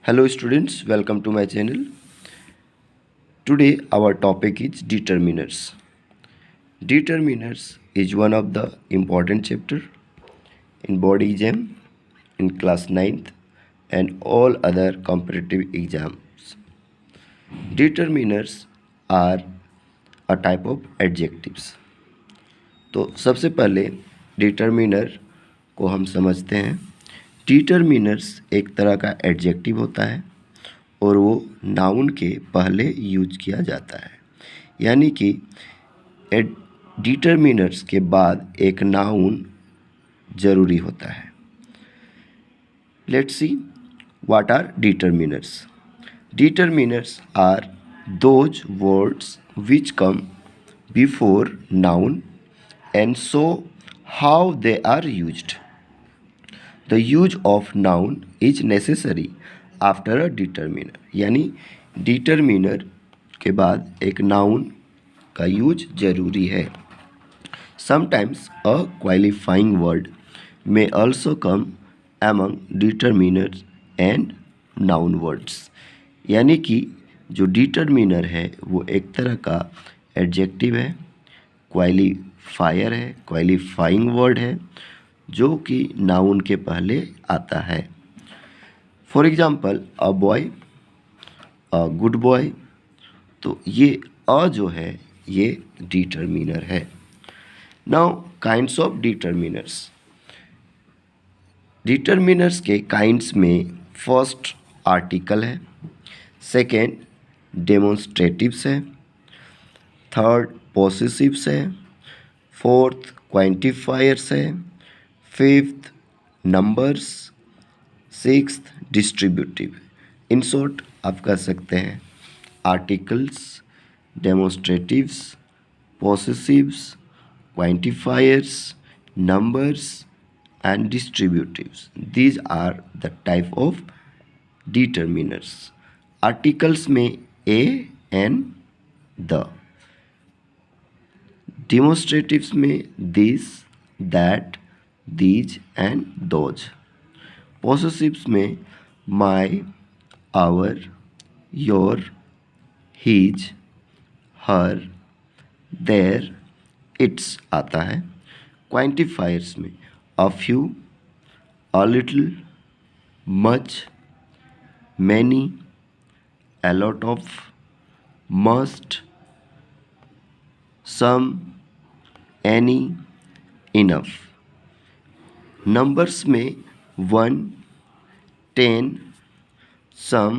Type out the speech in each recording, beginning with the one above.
Hello students, welcome to my channel. Today our topic is determiners. Determiners is one of the important chapter in board exam in class 9th and all other competitive exams. Determiners are a type of adjectives. तो सबसे पहले determiner को हम समझते हैं। Determiners एक तरह का एडजेक्टिव होता है और वो नाउन के पहले यूज किया जाता है, यानी कि डिटर्मिनर्स के बाद एक नाउन ज़रूरी होता है। Let's see what are determiners. Determiners are those words which come before noun and show how they are used. The use of noun is necessary after a determiner. यानी डिटर्मिनर के बाद एक नाउन का use जरूरी है। Sometimes a qualifying word may also come among determiners and noun words. यानी कि जो डिटर्मिनर है वो एक तरह का एडजेक्टिव है, क्वालिफायर है, क्वालिफाइंग वर्ड है जो कि नाउन के पहले आता है। For example a boy, a good boy, तो ये अ जो है ये डिटर्मिनर है। Now kinds of determiners. Determiners के काइंड्स में फर्स्ट आर्टिकल है, सेकेंड डेमोन्स्ट्रेटिव्स है, थर्ड पॉसेसिव्स है, फोर्थ क्वांटिफायर्स है, fifth numbers, sixth distributive. In short आप कह सकते हैं articles, demonstratives, possessives, quantifiers, numbers and distributives. These are the type of determiners. Articles में a and the, demonstratives में this, that, these and those, possessives में my, our, your, his, her, their, its आता है। quantifiers में a few, a little, much, many, a lot of, must, some, any, enough। Numbers में 1, 10, some,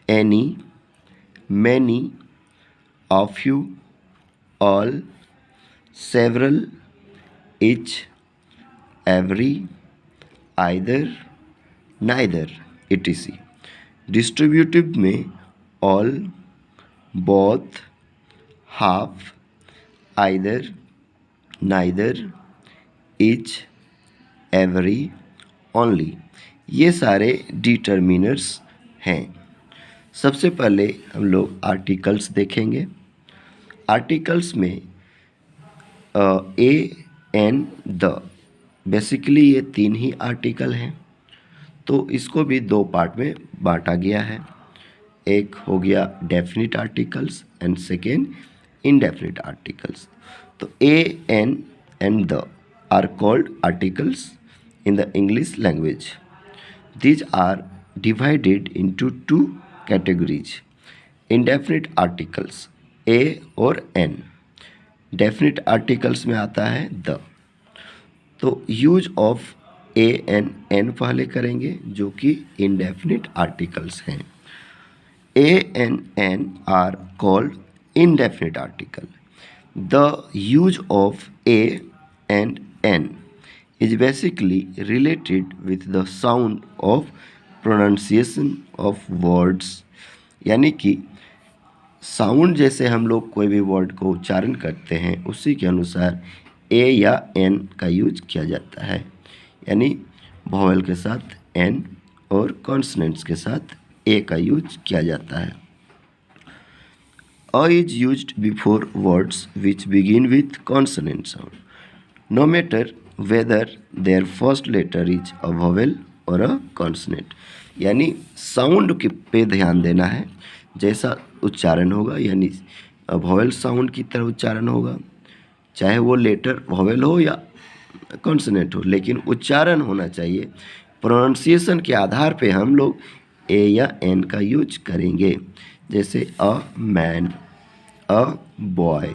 any, many, a few, all, several, each, every, either, neither, etc. Distributive में all, both, half, either, neither, each, every, only, ये सारे determiners हैं। सबसे पहले हम लोग articles देखेंगे। आर्टिकल्स में ए एन द, बेसिकली ये तीन ही आर्टिकल हैं, तो इसको भी दो पार्ट में बांटा गया है। एक हो गया definite articles and second indefinite articles. तो a an and the are called articles in the English language. These are divided into two categories: indefinite articles a और n। definite articles में आता है the। तो use of a an an पहले करेंगे जो कि indefinite articles हैं। a and n are called indefinite article. The use of a and n is basically related with the sound of pronunciation of words। यानी कि sound जैसे हम लोग कोई भी वर्ड को उच्चारण करते हैं उसी के अनुसार ए या एन का यूज किया जाता है। यानी वॉवेल के साथ एन और कॉन्सनेंट्स के साथ ए का यूज किया जाता है। A is used before words which begin with consonant sound, no matter whether their first letter is a vowel or a consonant। यानी साउंड के पे ध्यान देना है, जैसा उच्चारण होगा यानी वॉवेल साउंड की तरह उच्चारण होगा, चाहे वो लेटर वॉवेल हो या कॉन्सोनेंट हो, लेकिन उच्चारण होना चाहिए। प्रोनाउंसिएशन के आधार पे हम लोग ए या एन का यूज करेंगे, जैसे अ मैन, अ बॉय।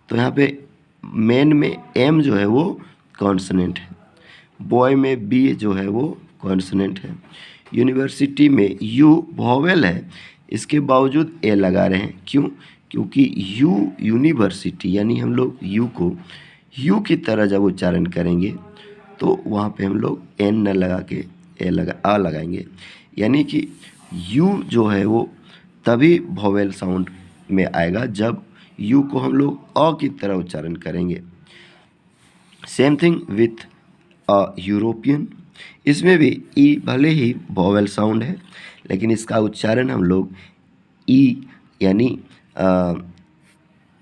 तो यहाँ पे मैन में एम जो है वो कॉन्सोनेंट है, बॉय में बी जो है वो कॉन्सोनेंट है, यूनिवर्सिटी में यू वॉवेल है, इसके बावजूद ए लगा रहे हैं। क्यों? क्योंकि यू यूनिवर्सिटी यानी हम लोग यू को यू की तरह जब उच्चारण करेंगे तो वहाँ पे हम लोग एन न लगा के आ लगाएंगे, यानी कि यू जो है वो तभी वॉवेल साउंड में आएगा जब यू को हम लोग अ की तरह उच्चारण करेंगे। सेम थिंग विथ यूरोपियन, इसमें भी ई भले ही वॉवेल साउंड है, लेकिन इसका उच्चारण हम लोग ई यानी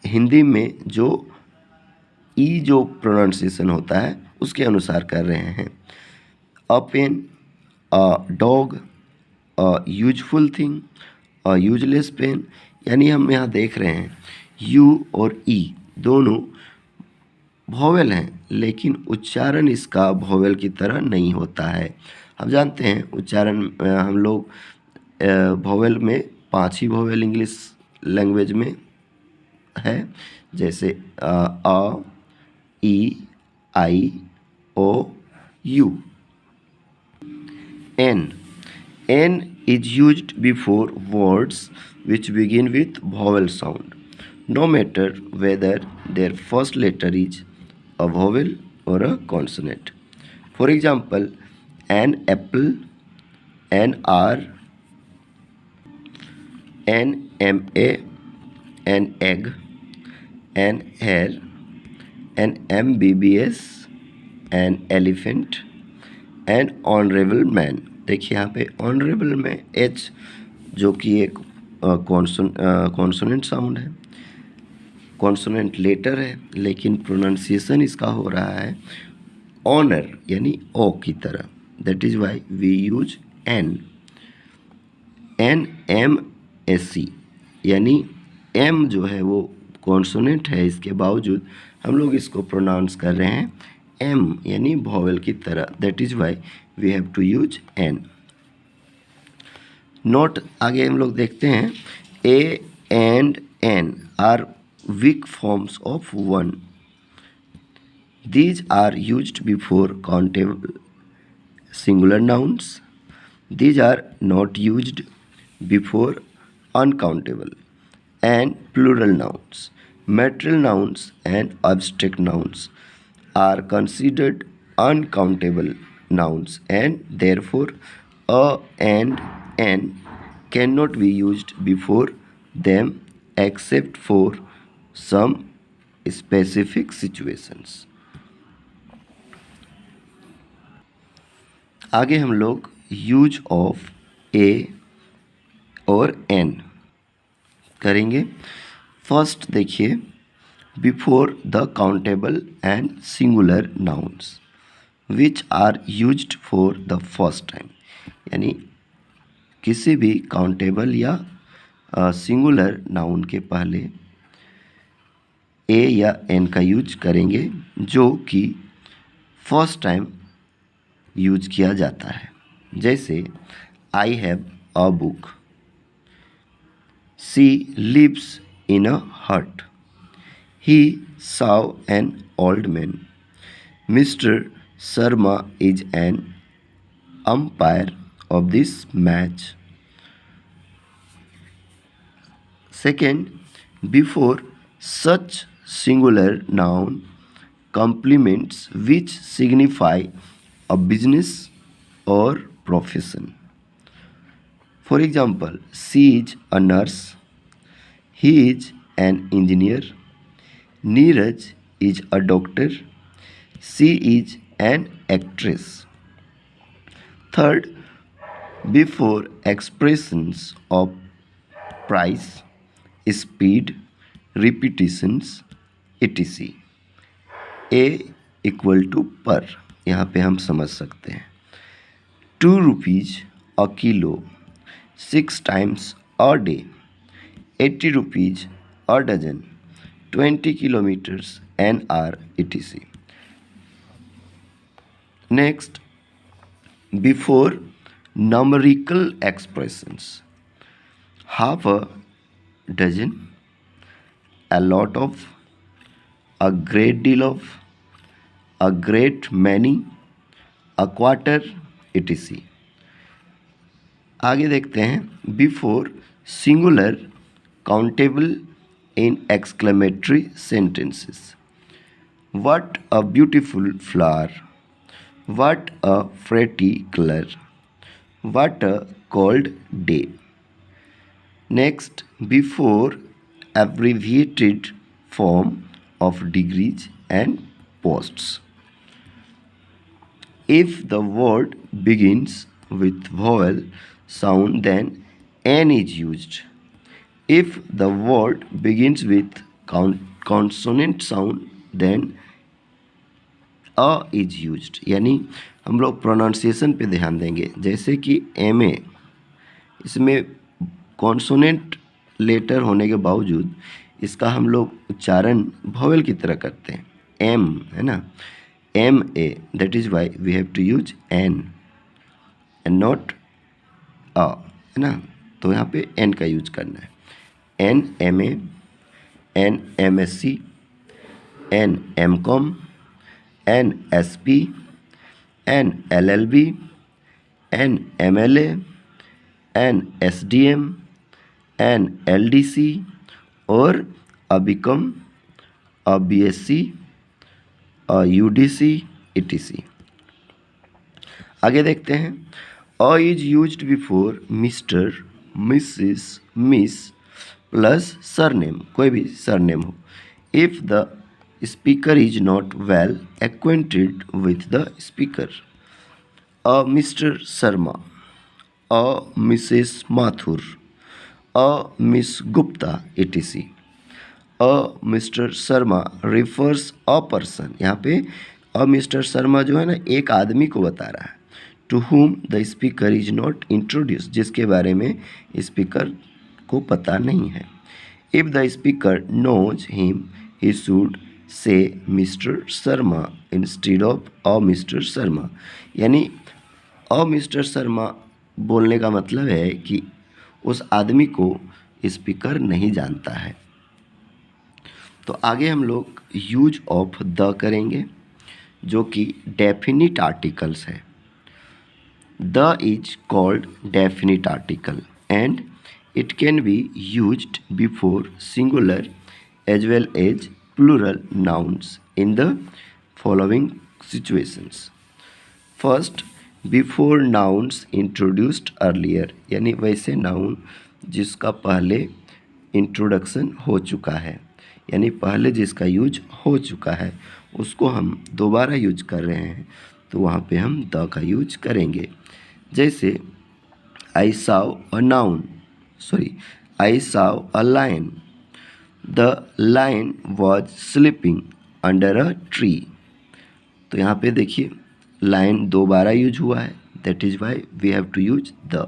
हिंदी में जो ई जो प्रोनाउंसिएशन होता है उसके अनुसार कर रहे हैं। A pen, a dog, a useful thing, a useless pen, यानी हम यहाँ देख रहे हैं यू और ई दोनों वॉवेल हैं, लेकिन उच्चारण इसका वॉवेल की तरह नहीं होता है। हम जानते हैं उच्चारण हम लोग वॉवेल में 5 ही वॉवेल इंग्लिश लैंग्वेज में है, जैसे A, E, I, O, U. An, an is used before words which begin with vowel sound, no matter whether their first letter is a vowel or a consonant. For example, an apple, an R, an MA, an egg, an hair, an MBBS, an elephant, an honorable man। देखिए यहाँ पे honourable में H जो कि एक consonant sound है, consonant letter है, लेकिन प्रोनाउंसिएशन इसका हो रहा है ऑनर यानी ओ की तरह। That is why we use an. An M S C, यानी एम जो है वो कॉन्सोनेंट है, इसके बावजूद हम लोग इसको प्रोनाउंस कर रहे हैं एम यानी वॉवेल की तरह। That is why we have to use an. Note आगे हम लोग देखते हैं, a and an are weak forms of one. These are used before countable singular nouns. These are not used before uncountable and plural nouns. Material nouns and abstract nouns are considered uncountable nouns, and therefore a and an cannot be used before them except for some specific situations. आगे हम लोग use of ए और N करेंगे। First देखिए, before the countable and singular nouns which are used for the first time, यानी किसी भी countable या सिंगुलर नाउन के पहले ए या एन का यूज करेंगे जो कि फर्स्ट टाइम यूज किया जाता है। जैसे I have a book, she lives in a hut, he saw an old man, mister Sharma is an umpire of this match. Second, before such singular noun complements which signify a business or profession. For example, she is a nurse, he is an engineer, Neeraj is a doctor, she is an actress. Third, before expressions of price, speed, repetitions, etc. A equal to पर, यहाँ पे हम समझ सकते हैं 2 rupees a kilo, 6 times a day, 80 rupees a dozen, 20 kilometers an hour, etc. Next, before numerical expressions: half a dozen, a lot of, a great deal of, a great many, a quarter, etc. आगे देखते हैं before singular countable in exclamatory sentences: what a beautiful flower, what a pretty colour, what a cold day. Next, before abbreviated form of degrees and posts: if the word begins with vowel sound, then n is used. If the word begins with consonant sound, then a is used. यानी हम लोग pronunciation पे ध्यान देंगे. जैसे कि MA, इसमें consonant letter होने के बावजूद इसका हम लोग उच्चारण वॉवेल की तरह करते हैं. M है ना, MA, that is why we have to use N and not a, है ना. तो यहाँ पे N का यूज करना है. N MA, N MSc, N MCom, N SP, N LLB, N MLA, N SDM, N LDC और a BCom, a BSc, a UDC, etc. आगे देखते हैं. A is used before Mr, Mrs, Miss plus surname, कोई भी surname हो. If the speaker is not well acquainted with the speaker: a Mr Sharma, a Mrs Mathur, a Miss Gupta, etc. a Mr Sharma refers a person, यहाँ पे a Mr Sharma जो है ना एक आदमी को बता रहा है. to whom the speaker is not introduced, जिसके बारे में स्पीकर को पता नहीं है. if the speaker knows him, he should say Mr Sharma instead of a Mr Sharma. यानी a Mr Sharma बोलने का मतलब है कि उस आदमी को स्पीकर नहीं जानता है. तो आगे हम लोग यूज ऑफ द करेंगे जो कि डेफिनिट आर्टिकल्स है. The is called definite article and it can be used before singular as well as plural nouns in the following situations. First, before nouns introduced earlier, यानी वैसे noun जिसका पहले introduction हो चुका है, यानी पहले जिसका यूज हो चुका है उसको हम दोबारा यूज कर रहे हैं, तो वहाँ पे हम द का यूज करेंगे. जैसे I saw a noun, I saw a lion, the lion was sleeping under a tree. तो यहाँ पे देखिए लायन दोबारा यूज हुआ है, that is why we have to use the.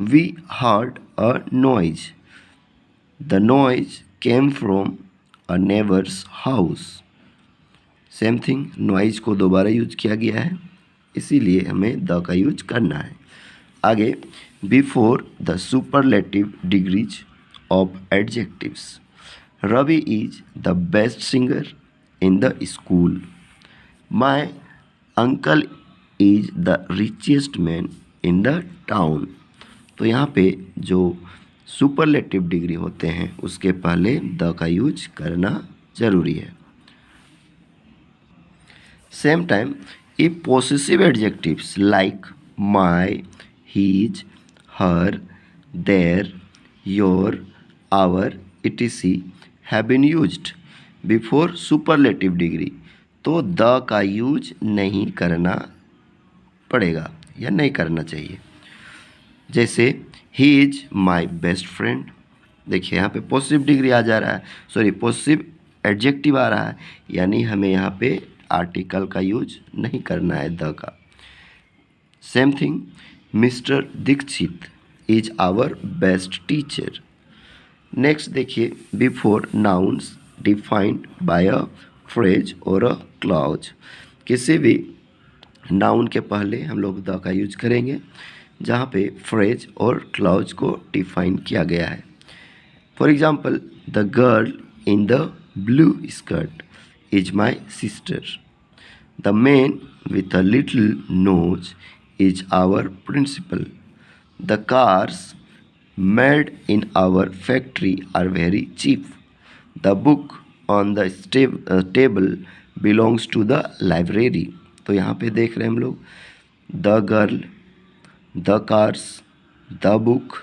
We heard a noise, the noise came from a neighbour's house. Same thing, noise को दोबारा use किया गया है, इसीलिए हमें द का यूज करना है. आगे, before the superlative degrees of adjectives: Ravi is the best singer in the school, my uncle is the richest man in the town. तो यहाँ पे जो सुपरलेटिव डिग्री होते हैं उसके पहले द का यूज करना जरूरी है. Same time, if possessive adjectives like my, his, her, their, your, our, etc have been used before superlative degree, तो द का यूज नहीं करना पड़ेगा या नहीं करना चाहिए. जैसे he is my best friend, देखिए यहाँ पे पॉजिटिव डिग्री आ जा रहा है, पॉजिटिव एडजेक्टिव आ रहा है, यानी हमें यहाँ पे आर्टिकल का यूज नहीं करना है द का. Same thing, mister Dikshit is our best teacher. Next देखिए, before nouns defined by a phrase और अ क्लॉज। किसी भी नाउन के पहले हम लोग द का यूज करेंगे जहाँ पे फ्रेज और क्लॉज को डिफाइन किया गया है। For example, the girl in the blue skirt is my sister. The man with a little nose is our principal. The cars made in our factory are very cheap. The book on the table belongs to the library. तो यहाँ पे देख रहे हैं हम लोग the girl, the cars, the book,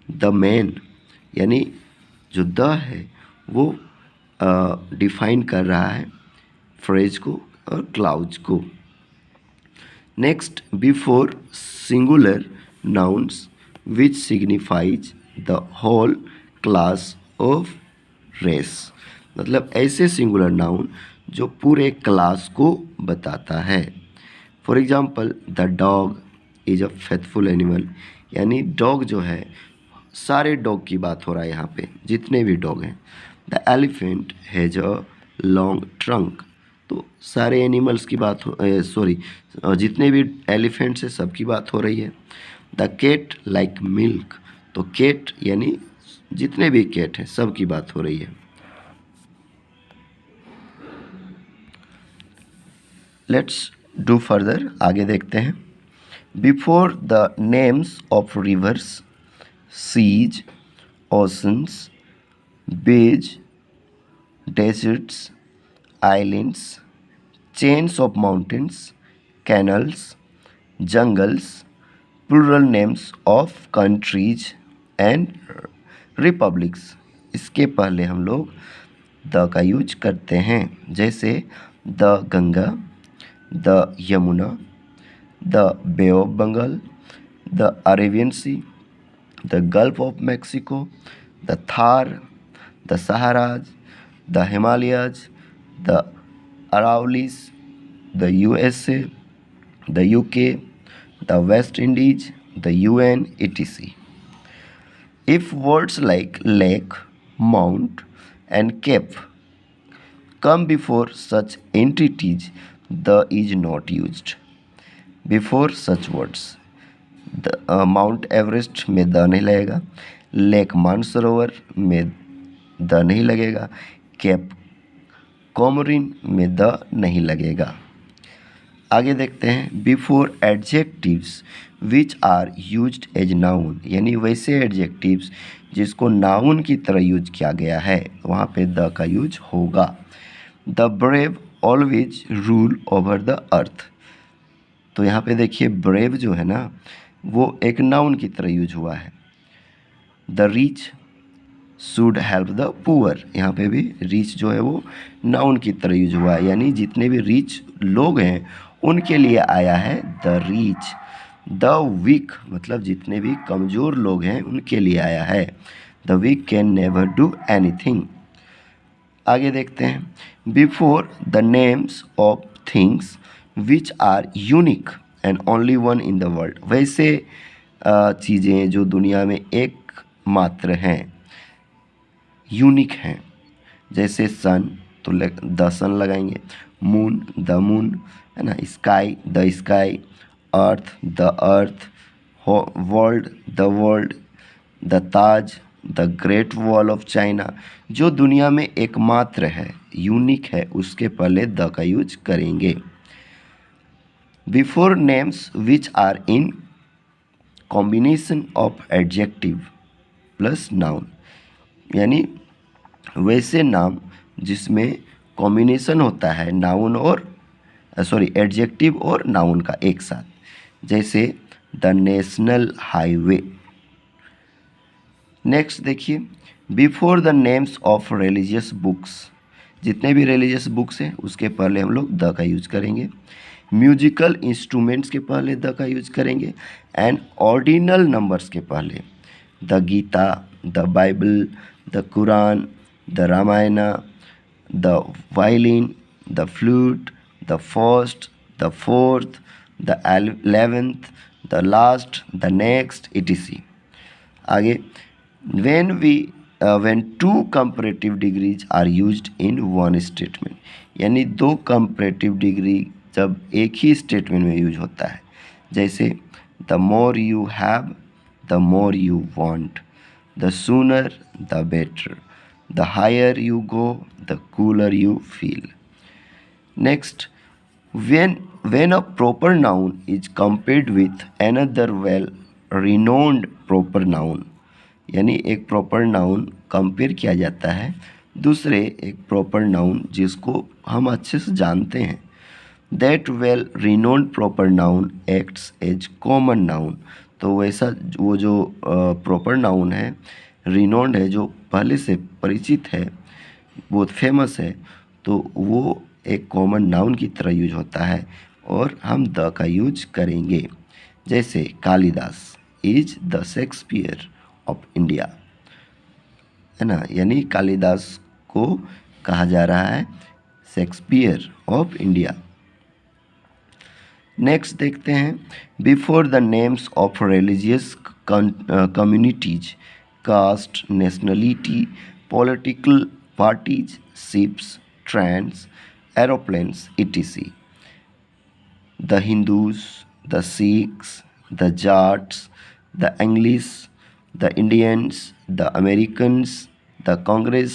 the man, यानी जो द है वो डिफाइन कर रहा है फ्रेज को और क्लाउज को। Next, before singular nouns which signifies the whole class of race. मतलब ऐसे सिंगुलर नाउन जो पूरे क्लास को बताता है। For example, the dog is a faithful animal, यानी डॉग जो है सारे डॉग की बात हो रहा है यहाँ पे, जितने भी डॉग हैं। The elephant has a long trunk, तो सारे एनिमल्स की बात हो जितने भी एलिफेंट्स है सबकी बात हो रही है। द कैट लाइक मिल्क, तो कैट यानी जितने भी कैट हैं सब की बात हो रही है। लेट्स डू फर्दर, आगे देखते हैं। Before the names of rivers, seas, oceans, bays, deserts, islands, chains of mountains, canals, jungles, plural names of countries and republics, इसके पहले हम लोग द का यूज करते हैं, जैसे the Ganga, the Yamuna, the Bay of Bengal, the Arabian Sea, the Gulf of Mexico, the Thar, the Saharas, the Himalayas, the Aravallis, the USA, the UK, the West Indies, the UN, etc. If words like lake, mount, and cape come before such entities, the is not used. Before such words, the mount Everest में the नहीं लगेगा, lake Mansarovar में the नहीं लगेगा, cap Comorin में the नहीं लगेगा। आगे देखते हैं, before adjectives which are used as noun, यानी वैसे एडजेक्टिव्स जिसको नाउन की तरह यूज किया गया है वहाँ पे द का यूज होगा। The brave always rule over the earth, तो यहाँ पे देखिए ब्रेव जो है ना वो एक नाउन की तरह यूज हुआ है। The rich should help the poor, यहाँ पे भी रिच जो है वो नाउन की तरह यूज हुआ है, यानी जितने भी रिच लोग हैं उनके लिए आया है द रिच। द वीक मतलब जितने भी कमज़ोर लोग हैं उनके लिए आया है। The weak can never do anything. आगे देखते हैं, before the names of things which are unique and only one in the world, वैसे चीज़ें जो दुनिया में एक मात्र हैं, यूनिक हैं, जैसे सन तो द सन लगाएंगे, मून द मून, है ना, sky the sky, earth the earth, world the world, the Taj the great wall of China. जो दुनिया में एकमात्र है, यूनिक है, उसके पहले द का यूज करेंगे। Before names which are in combination of adjective plus noun, यानी वैसे नाम जिसमें कॉम्बिनेशन होता है नाउन और एडजेक्टिव और नाउन का एक साथ, जैसे द नेशनल हाईवे। नेक्स्ट देखिए, before the names of religious books, जितने भी रिलीजियस बुक्स हैं उसके पहले हम लोग द का यूज करेंगे। म्यूजिकल इंस्ट्रूमेंट्स के पहले द का यूज करेंगे। एंड ऑर्डिनल नंबर्स के पहले the Gita, the Bible, the Quran, the Ramayana, the violin, the flute, the first, the fourth, the 11th, the last, the next, etc. आगे, when two comparative degrees are used in one statement, यानी दो comparative degree जब एक ही statement में use होता है, जैसे the more you have, the more you want, the sooner the better, the higher you go, the cooler you feel. Next, when a proper noun is compared with another well renowned proper noun, यानी एक proper noun compare किया जाता है दूसरे एक proper noun जिसको हम अच्छे से जानते हैं, that well renowned proper noun acts as common noun. तो वैसा वो जो प्रॉपर नाउन है, रिनोन्ड है, जो पहले से परिचित है, बहुत फेमस है, तो वो एक कॉमन नाउन की तरह यूज होता है और हम द का यूज करेंगे. जैसे Kalidas is the Shakespeare of India, है ना, यानी कालिदास को कहा जा रहा है शेक्सपियर ऑफ इंडिया. नेक्स्ट देखते हैं, before the names of religious communities, caste, nationality, political parties, ships, trains, aeroplanes, etc. The Hindus, the Sikhs, the Jats, the English, the Indians, the Americans, the Congress,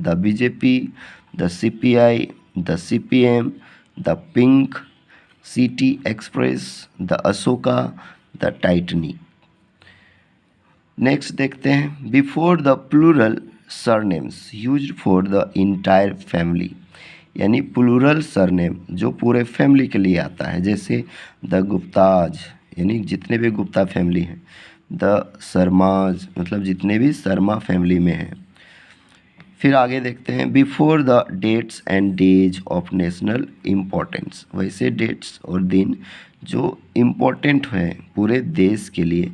the BJP, the CPI, the CPM, the Pink, City Express, the Ashoka, the Titanic. Next देखते हैं, before the plural surnames used for the entire family, यानी plural surname जो पूरे family के लिए आता है, जैसे द गुप्ताज, यानी जितने भी गुप्ता फैमिली हैं, द शर्माज, मतलब जितने भी शर्मा फैमिली में हैं. फिर आगे देखते हैं, before the dates and days of national importance, वैसे डेट्स और दिन जो इम्पोर्टेंट हैं पूरे देश के लिए,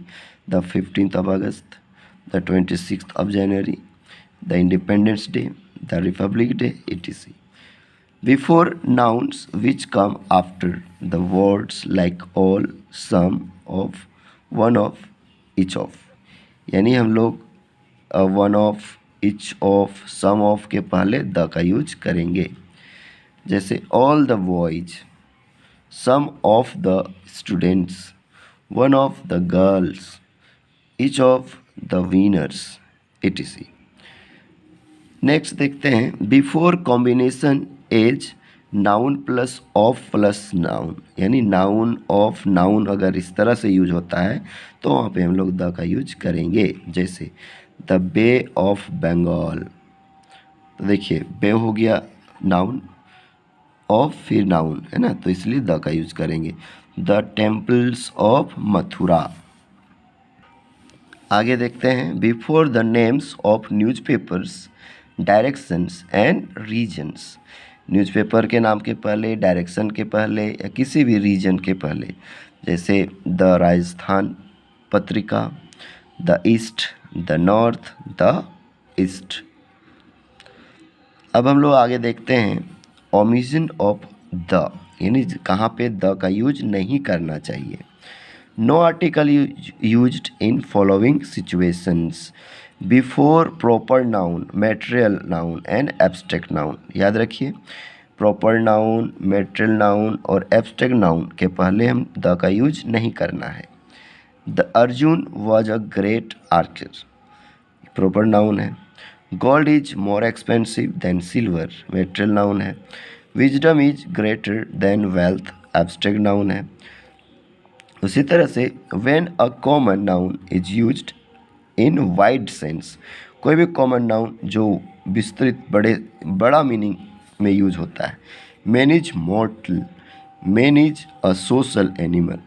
the 15th of August, the 26th of January, the independence day, the republic day, etc. Before nouns which come after the words like all, some, of, one of, each of, यानी हम लोग one of, each of, some of के पहले the का use करेंगे. जैसे all the boys, some of the students, one of the girls, each of the winners, etc. Next देखते हैं, before combination as noun plus of plus noun, यानी noun of noun अगर इस तरह से यूज होता है तो वहाँ पे हम लोग द का यूज करेंगे. जैसे द बे ऑफ बंगाल, तो देखिए बे हो गया नाउन, ऑफ फिर नाउन, है ना, तो इसलिए द का यूज करेंगे. The temples of Mathura. आगे देखते हैं, before the names of newspapers, directions and regions, newspaper के नाम के पहले, डायरेक्शन के पहले या किसी भी रीजन के पहले, जैसे the Rajasthan Patrika, the east, the north, the east. अब हम लोग आगे देखते हैं, ओमिशन ऑफ द, यानी कहाँ पे द का यूज नहीं करना चाहिए. No article used in following situations, before proper noun, material noun and abstract noun. याद रखिए, प्रॉपर नाउन, मैटेरियल नाउन और एब्स्ट्रैक्ट नाउन के पहले हम द का यूज नहीं करना है. The Arjun was a great archer, proper noun है. Gold is more expensive than silver, material noun है. Wisdom is greater than wealth, abstract noun है. उसी तरह से when a common noun is used in wide sense, कोई भी common noun जो विस्तृत बड़ा मीनिंग में यूज होता है. Man is मॉर्टल, man is a social animal.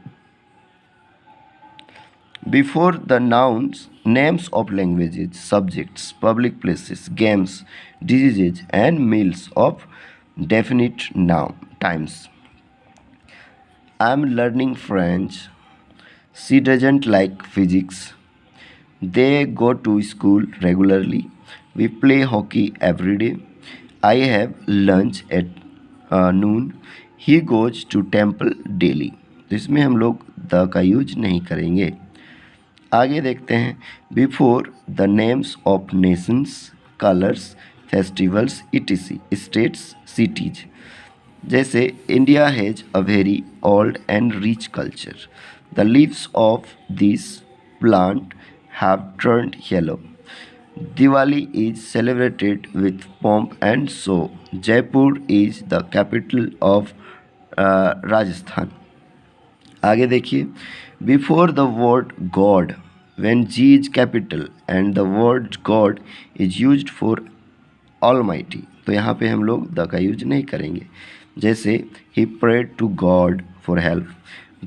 Before the nouns names of languages, subjects, public places, games, diseases and meals of definite noun times. I am learning French. She doesn't like physics. They go to school regularly. We play hockey every day. I have lunch at noon. He goes to temple daily. तो इसमें हम लोग the का use नहीं करेंगे। आगे देखते हैं, before the names of nations, colours, festivals etc, states, cities. जैसे India has a very old and rich culture, the leaves of this plant have turned yellow, Diwali is celebrated with pomp and show. Jaipur is the capital of Rajasthan. आगे देखिए, before the word God, when G is capital and the word God is used for almighty, तो यहाँ पे हम लोग the का use नहीं करेंगे। जैसे he prayed to God for help,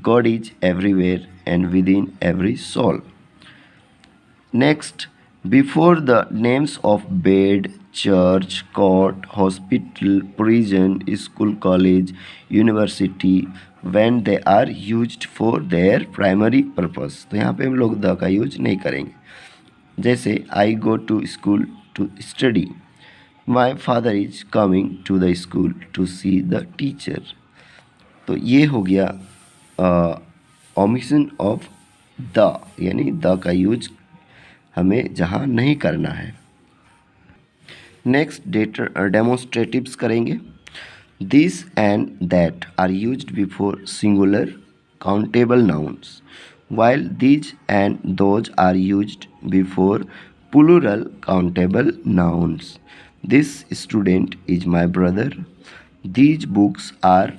God is everywhere and within every soul. Next, before the names of bed, church, court, hospital, prison, school, college, university, when they are used for their primary purpose, तो यहाँ पे हम लोग the का use नहीं करेंगे। जैसे I go to school to study, my father is coming to the school to see the teacher. तो ये हो गया ओमिशन ऑफ द, यानी द का यूज हमें जहाँ नहीं करना है। नेक्स्ट डेमोन्स्ट्रेटिव्स करेंगे। This and that are used before singular countable nouns, while these and those are used before plural countable nouns. This student is my brother. These books are